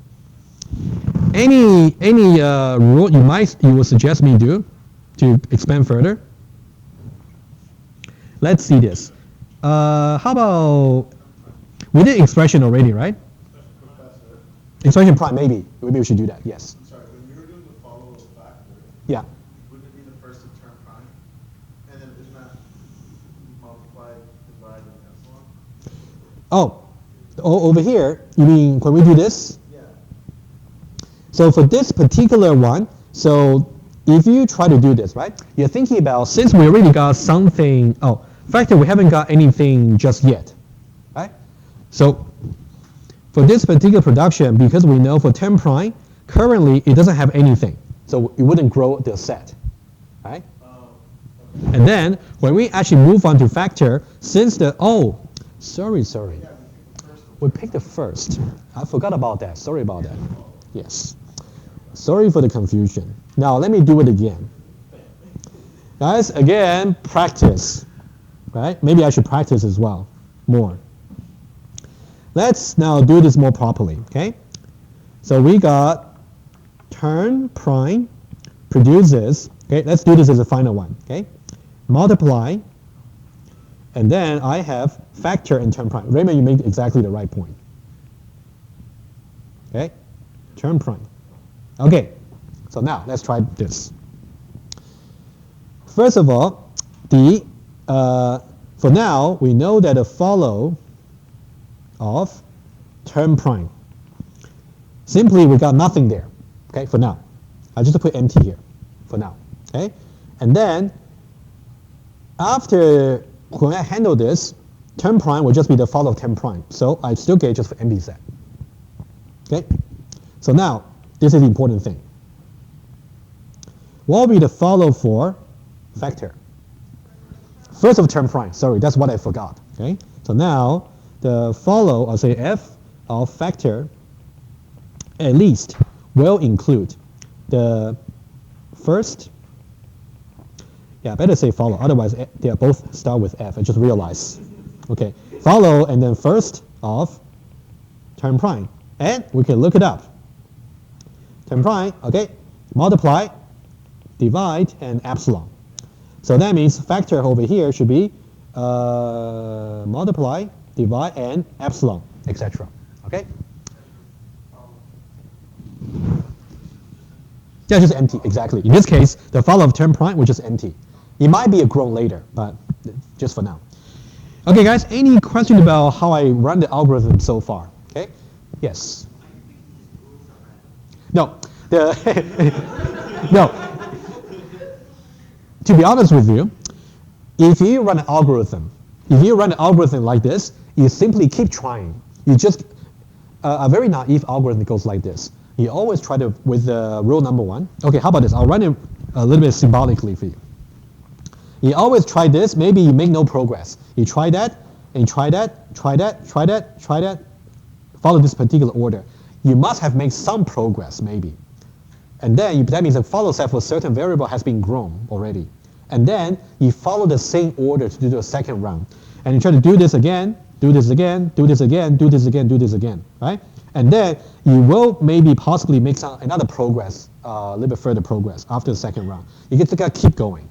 Speaker 1: Any rule you would suggest me do to expand further? Let's see this. How about, we did expression already, right?
Speaker 4: Professor,
Speaker 1: Expression prime, maybe we should do that, yes.
Speaker 4: I'm sorry, when you were doing the follow of factor,
Speaker 1: Yeah.
Speaker 4: wouldn't it be the first of term prime? And then isn't that multiplied, divided, and epsilon?
Speaker 1: Oh, over here, you mean when we do this?
Speaker 4: Yeah.
Speaker 1: So for this particular one, so if you try to do this, right, you're thinking about, since we already got something, oh, factor, we haven't got anything just yet, right? So for this particular production, because we know for term prime, currently it doesn't have anything, so it wouldn't grow the set, right?
Speaker 4: Oh,
Speaker 1: And then when we actually move on to factor, since the, oh, sorry,
Speaker 4: yeah,
Speaker 1: we picked the first. I forgot about that, sorry about that. Yes. Sorry for the confusion. Now let me do it again. Guys, again, practice, right? Maybe I should practice as well, more. Let's now do this more properly, okay? So we got term prime produces, okay, let's do this as a final one, okay? Multiply, and then I have factor and term prime. Raymond, you made exactly the right point. Okay, term prime. Okay, so now let's try this. First of all, for now, we know that the follow of term prime. Simply, we got nothing there, okay, for now. I just put empty here, for now, okay? And then, after, when I handle this, term prime will just be the follow of term prime. So I still get just for empty set, okay? So now, this is the important thing. What will be the follow for factor? First of term prime, sorry, that's what I forgot, okay? So now, the follow, I'll say f of factor, at least, will include the first, yeah, better say follow, otherwise they both start with f, I just realized. Okay, follow and then first of term prime. And we can look it up. Term prime, okay, multiply, divide, and epsilon. So that means factor over here should be multiply, divide, and epsilon, etc. Okay? Yeah, just empty, exactly. In this case, the follow of term prime was just empty. It might be a grown later, but just for now. Okay, guys, any question about how I run the algorithm so far? Okay? Yes. No. No. To be honest with you, if you run an algorithm like this, you simply keep trying. You just, a very naive algorithm goes like this. You always try to, with rule number one. Okay, how about this? I'll run it a little bit symbolically for you. You always try this, maybe you make no progress. You try that, and try that, try that, try that, try that. Follow this particular order. You must have made some progress, maybe. And then that means the follow set for a certain variable has been grown already. And then you follow the same order to do the second round. And you try to do this again, do this again, do this again, do this again, do this again, right? And then you will maybe possibly make another progress, a little bit further progress after the second round. You get to keep going.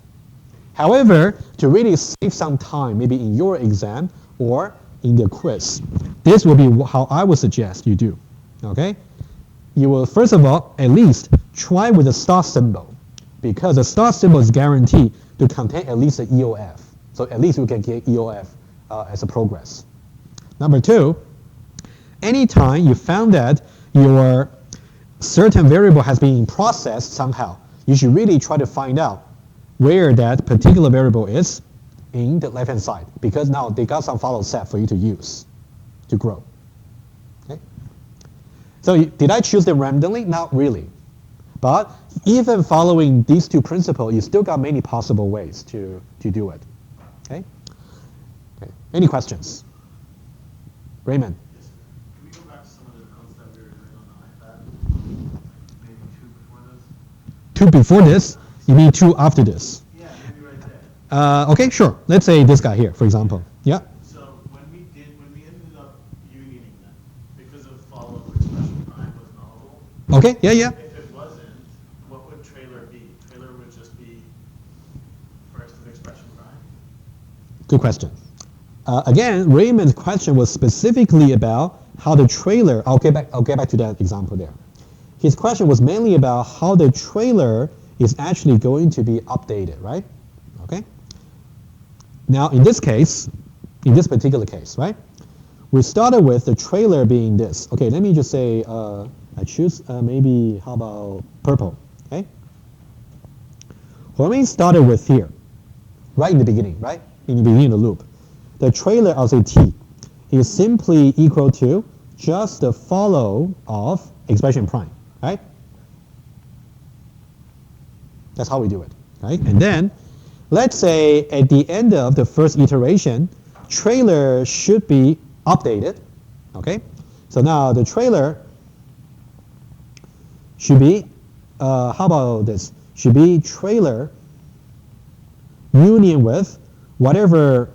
Speaker 1: However, to really save some time, maybe in your exam or in the quiz, this will be how I would suggest you do, okay? You will, first of all, at least try with the star symbol, because the star symbol is guaranteed to contain at least an EOF. So at least you can get EOF as a progress. Number two, anytime you found that your certain variable has been processed somehow, you should really try to find out where that particular variable is in the left-hand side, because now they got some follow set for you to use to grow. Okay? So did I choose them randomly? Not really. But even following these two principles, you still got many possible ways to do it. Okay? Okay. Any questions? Raymond?
Speaker 3: Yes. Can we go back to some of the notes that we were doing on the iPad? Maybe two before this?
Speaker 1: Two before this? You mean two after this?
Speaker 3: Yeah, maybe right there.
Speaker 1: Okay, sure. Let's say this guy here, for example. Yeah.
Speaker 3: So when we ended up unioning them, because of follow expression prime was nullable,
Speaker 1: Okay, yeah, yeah.
Speaker 3: if it wasn't, what would trailer be? Trailer would just be first of expression prime?
Speaker 1: Good question. Again, Raymond's question was specifically about how the trailer, I'll get back to that example there. His question was mainly about how the trailer is actually going to be updated, right? Okay. Now, in this case, in this particular case, right, we started with the trailer being this. Okay, let me just say, I choose maybe, how about purple, okay? When we started with here, right in the beginning, right? In the beginning of the loop, the trailer, I'll say T, is simply equal to just the follow of expression prime, right? That's how we do it, right? And then, let's say at the end of the first iteration, trailer should be updated, okay? So now the trailer should be, how about this? Should be trailer union with whatever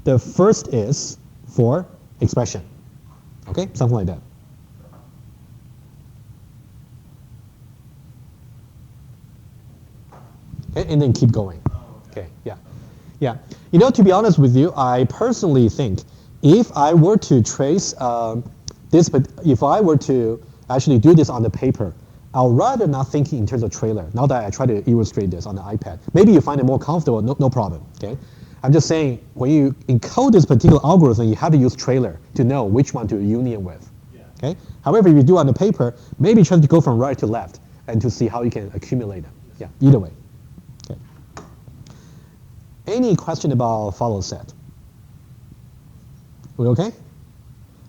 Speaker 1: the first is for expression, okay? Something like that. Okay, and then keep going. Okay, yeah. Yeah. You know, to be honest with you, I personally think if I were to trace this, but if I were to actually do this on the paper, I'll rather not think in terms of trailer. Now that I try to illustrate this on the iPad, maybe you find it more comfortable, no problem, okay? I'm just saying, when you encode this particular algorithm, you have to use trailer to know which one to union with, okay? However, if you do on the paper, maybe try to go from right to left and to see how you can accumulate them. Yeah, either way. Okay. Any question about follow set? We okay?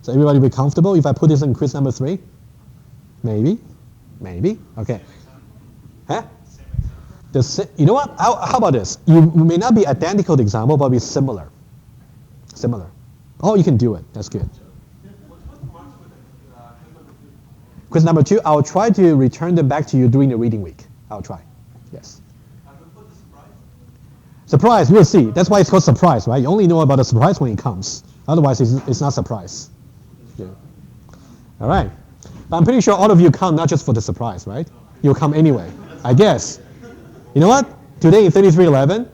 Speaker 1: So everybody be comfortable if I put this in quiz number 3? Maybe? Maybe? Okay. Huh? You know what? How about this? You may not be identical to the example, but be similar. Similar. Oh, you can do it. That's good. Quiz number 2, I'll try to return them back to you during the reading week. I'll try. Yes. Surprise, we'll see. That's why it's called surprise, right? You only know about the surprise when it comes. Otherwise, it's not surprise. Yeah. All right. I'm pretty sure all of you come not just for the surprise, right? You'll come anyway, I guess. You know what? Today in 3311,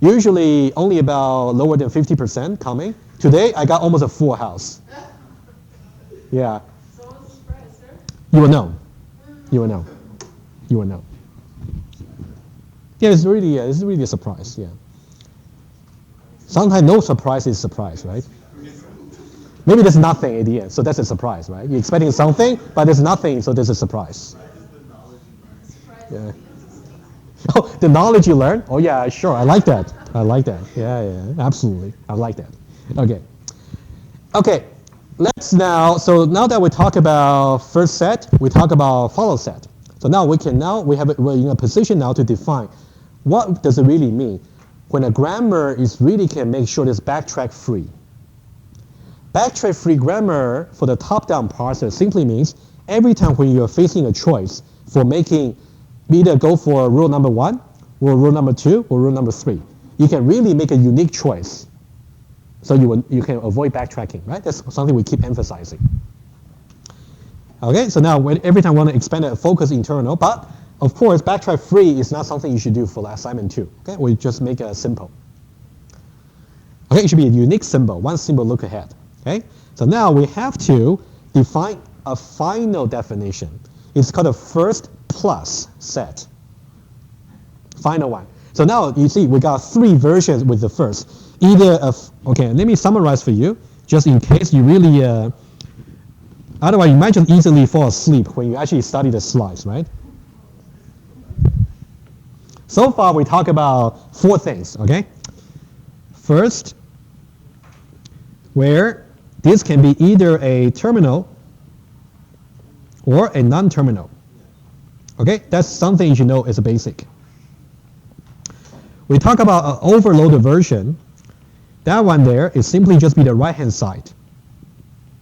Speaker 1: usually only about lower than 50% coming. Today, I got almost a full house. Yeah.
Speaker 5: So what's the surprise, sir?
Speaker 1: You will know. You will know. You will know. Yeah, it's really a surprise, yeah. Sometimes no surprise is surprise, right? Maybe there's nothing at the end, so that's a surprise, right? You're expecting something, but there's nothing, so there's a surprise. Yeah. Oh, the knowledge you learn? Oh yeah, sure, I like that. I like that. Yeah, yeah, absolutely. I like that. Okay. Okay, let's now, so now that we talk about first set, we talk about follow set. So now we're in a position now to define what does it really mean when a grammar is really can make sure it's backtrack-free. Backtrack-free grammar for the top-down parser simply means every time when you're facing a choice for making either go for rule number 1 or rule number 2 or rule number 3, you can really make a unique choice. So you can avoid backtracking, right? That's something we keep emphasizing. Okay, so now every time we want to expand a focus internal, but of course, backtrack-free is not something you should do for assignment 2. Okay, we just make it simple. Okay, it should be a unique symbol, one symbol look ahead. Okay, so now we have to define a final definition. It's called a first plus set. Final one. So now you see we got 3 versions with the first. Either of, okay, let me summarize for you, just in case you really Otherwise, you might just easily fall asleep when you actually study the slides, right? So far, we talked about 4 things, okay? First, where this can be either a terminal or a non-terminal. Okay, that's something you should know is a basic. We talk about an overloaded version. That one there is simply just be the right-hand side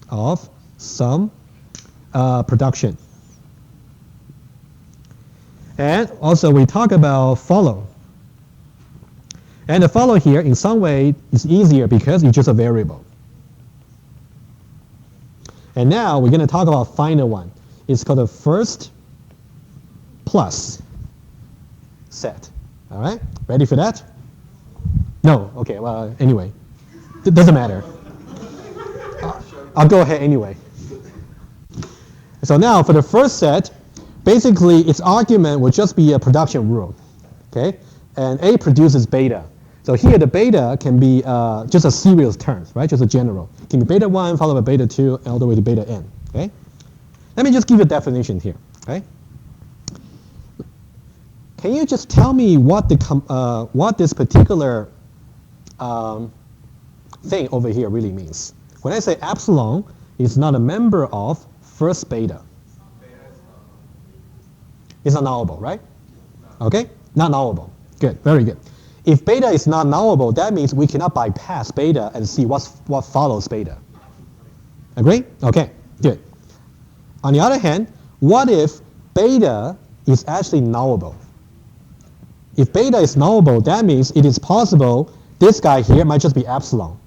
Speaker 1: of some production. And also we talk about follow. And the follow here in some way is easier because it's just a variable. And now we're going to talk about final one. It's called the first plus set. All right? Ready for that? No? Okay, well, anyway. It doesn't matter. I'll go ahead anyway. So now for the first set, basically its argument will just be a production rule. Okay? And A produces beta. So here the beta can be just a series of terms, right? Just a general. It can be beta 1 followed by beta 2 and all the way to beta n. Okay? Let me just give you a definition here. Okay? Can you just tell me what this particular thing over here really means? When I say epsilon is not a member of first beta. It's not nullable, right? Okay? Not nullable. Good. Very good. If beta is not nullable, that means we cannot bypass beta and see what follows beta. Agree? Okay. Good. On the other hand, what if beta is actually nullable? If beta is nullable, that means it is possible this guy here might just be epsilon.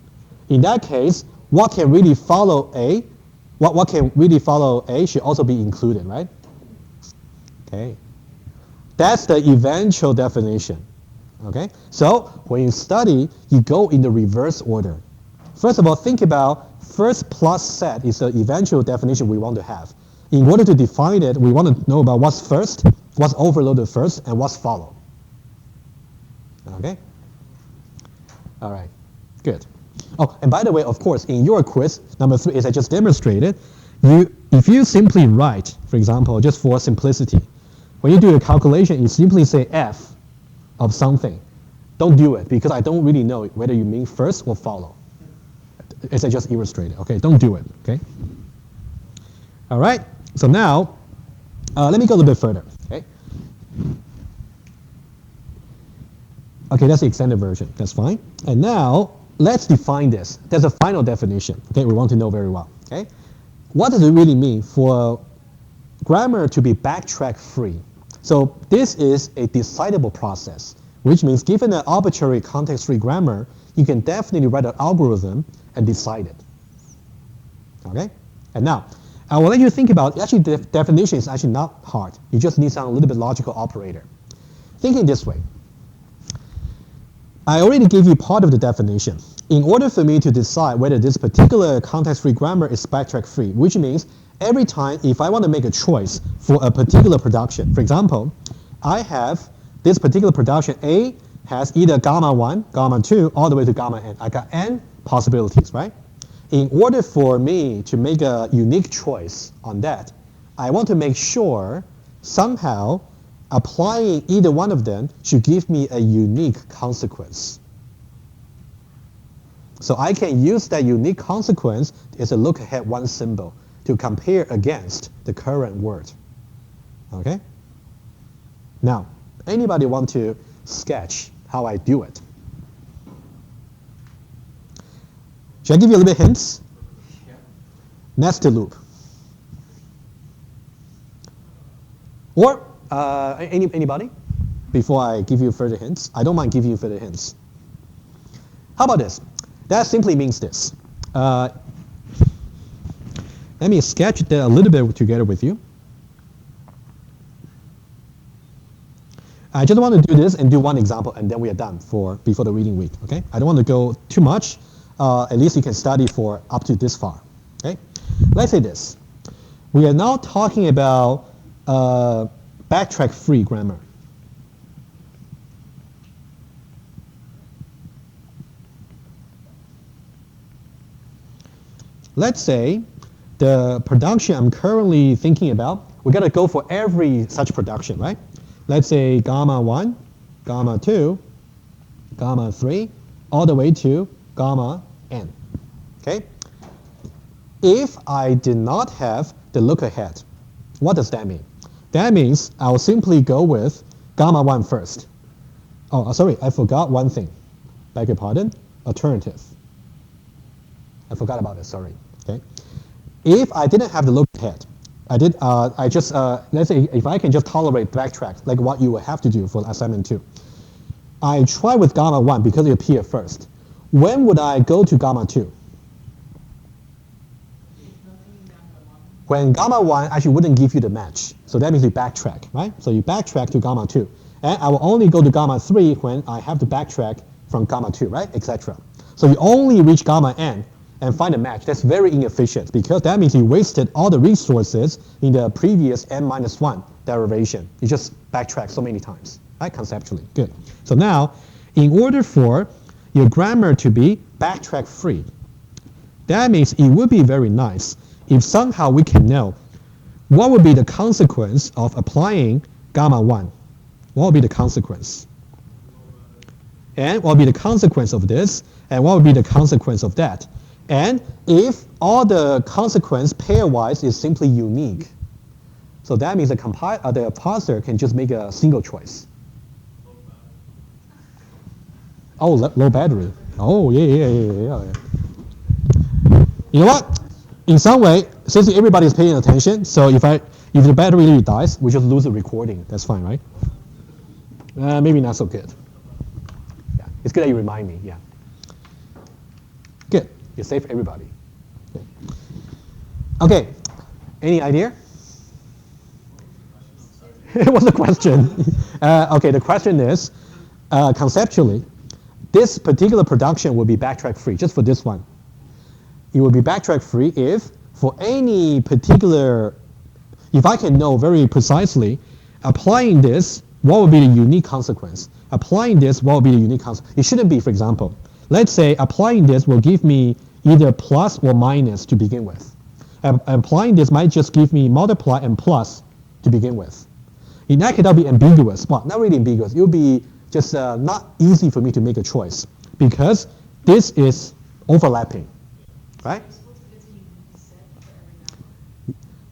Speaker 1: In that case, what can really follow A? What can really follow A should also be included, right? Okay. That's the eventual definition. Okay? So when you study, you go in the reverse order. First of all, think about first plus set is the eventual definition we want to have. In order to define it, we want to know about what's first, what's overloaded first, and what's followed. Okay? All right. Good. Oh, and by the way, of course, in your quiz, number 3, as I just demonstrated, if you simply write, for example, just for simplicity, when you do a calculation, you simply say f of something. Don't do it, because I don't really know whether you mean first or follow, as I just illustrated. Okay, don't do it. Okay. All right. So now, let me go a little bit further. Okay. Okay, that's the extended version. That's fine. And now, let's define this. There's a final definition. Okay, we want to know very well. Okay. What does it really mean for grammar to be backtrack-free? So this is a decidable process, which means given an arbitrary context-free grammar, you can definitely write an algorithm and decide it. Okay? And now, I will let you think about, actually the definition is actually not hard. You just need some little bit logical operator. Thinking this way, I already gave you part of the definition. In order for me to decide whether this particular context-free grammar is backtrack-free, which means every time if I want to make a choice for a particular production, for example, I have this particular production A has either gamma 1, gamma 2, all the way to gamma n. I got n possibilities, right? In order for me to make a unique choice on that, I want to make sure somehow applying either one of them should give me a unique consequence. So I can use that unique consequence as a look ahead one symbol to compare against the current word. Okay? Now, anybody want to sketch how I do it? Should I give you a little bit hints?
Speaker 2: Yeah.
Speaker 1: Nested loop. Or anybody? Before I give you further hints, I don't mind giving you further hints. How about this? That simply means this. Let me sketch that a little bit together with you. I just want to do this and do one example, and then we are done before the reading week. Okay? I don't want to go too much. At least you can study for up to this far. Okay? Let's say this. We are now talking about backtrack-free grammar. Let's say the production I'm currently thinking about, we got to go for every such production, right? Let's say gamma 1, gamma 2, gamma 3, all the way to gamma n, okay? If I did not have the look ahead, what does that mean? That means I'll simply go with gamma 1 first. Oh, sorry, I forgot one thing. Beg your pardon, alternative. I forgot about it, sorry, okay? If I didn't have the look ahead, let's say if I can just tolerate backtrack, like what you will have to do for assignment 2, I try with gamma 1 because it appeared first. When would I go to gamma 2? When gamma 1 actually wouldn't give you the match. So that means you backtrack, right? So you backtrack to gamma 2. And I will only go to gamma 3 when I have to backtrack from gamma 2, right? Etc. So you only reach gamma n and find a match. That's very inefficient because that means you wasted all the resources in the previous n-1 derivation. You just backtrack so many times, right? Conceptually, good. So now, in order for your grammar to be backtrack-free, that means it would be very nice if somehow we can know what would be the consequence of applying gamma 1. What would be the consequence? And what would be the consequence of this? And what would be the consequence of that? And if all the consequence pairwise is simply unique, so that means the parser can just make a single choice. Oh, low battery. Oh, yeah. You know what? In some way, since everybody's paying attention, so if the battery really dies, we just lose the recording. That's fine, right? Maybe not so good. Yeah, it's good that you remind me. Yeah. Good. You save everybody. Okay. Any idea? What's the question? Okay, the question is, conceptually, this particular production will be backtrack-free, just for this one. It will be backtrack-free if, for any particular, if I can know very precisely, applying this, what would be the unique consequence? Applying this, what would be the unique consequence? It shouldn't be, for example, let's say applying this will give me either plus or minus to begin with. Applying this might just give me multiply and plus to begin with. In that case, that will be ambiguous. Well, not really ambiguous. It will be just not easy for me to make a choice because this is overlapping, right?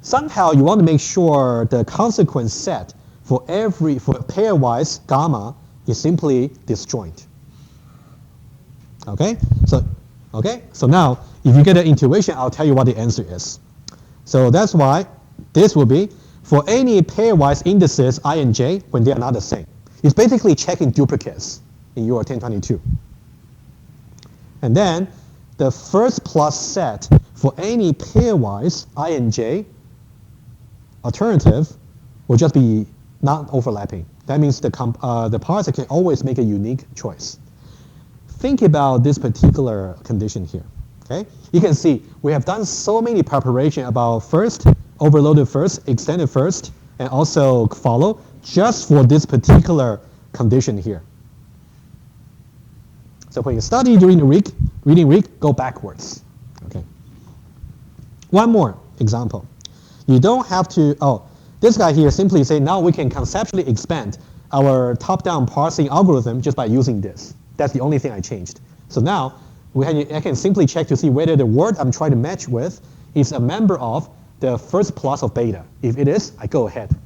Speaker 1: Somehow you want to make sure the consequence set for pairwise gamma is simply disjoint. Okay? So now, if you get an intuition, I'll tell you what the answer is. So that's why this will be for any pairwise indices I and j when they are not the same. It's basically checking duplicates in your 1022. And then the first plus set for any pairwise I and j alternative will just be not overlapping. That means the parser can always make a unique choice. Think about this particular condition here. Okay, you can see we have done so many preparation about first, overloaded first, extended first, and also follow just for this particular condition here. So when you study during the week, reading week, go backwards. Okay. One more example. You don't have to, this guy here simply say now we can conceptually expand our top-down parsing algorithm just by using this. That's the only thing I changed. So now I can simply check to see whether the word I'm trying to match with is a member of the first plus of beta. If it is, I go ahead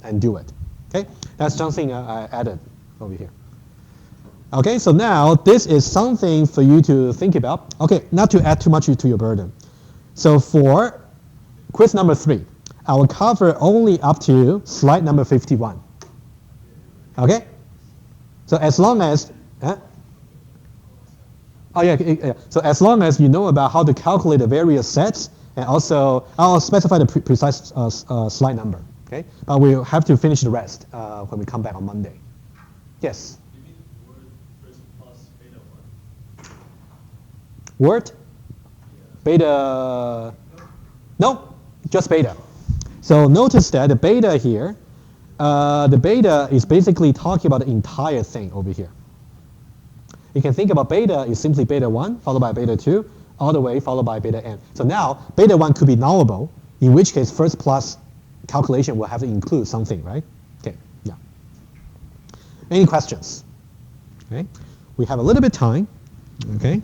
Speaker 1: and do it. Okay, that's something I added over here. Okay, so now this is something for you to think about. Okay, not to add too much to your burden. So for quiz number 3, I will cover only up to slide number 51. Okay, so as long as so as long as you know about how to calculate the various sets, and also I'll specify the precise slide number. Okay, but we'll have to finish the rest when we come back on Monday. Yes.
Speaker 3: You mean word first plus beta 1?
Speaker 1: Word? Beta? No, just beta. So notice that the beta here, the beta is basically talking about the entire thing over here. You can think about beta is simply beta 1 followed by beta 2, all the way followed by beta n. So now beta 1 could be nullable, in which case first plus calculation will have to include something, right? Okay, yeah. Any questions? Okay, we have a little bit time, okay?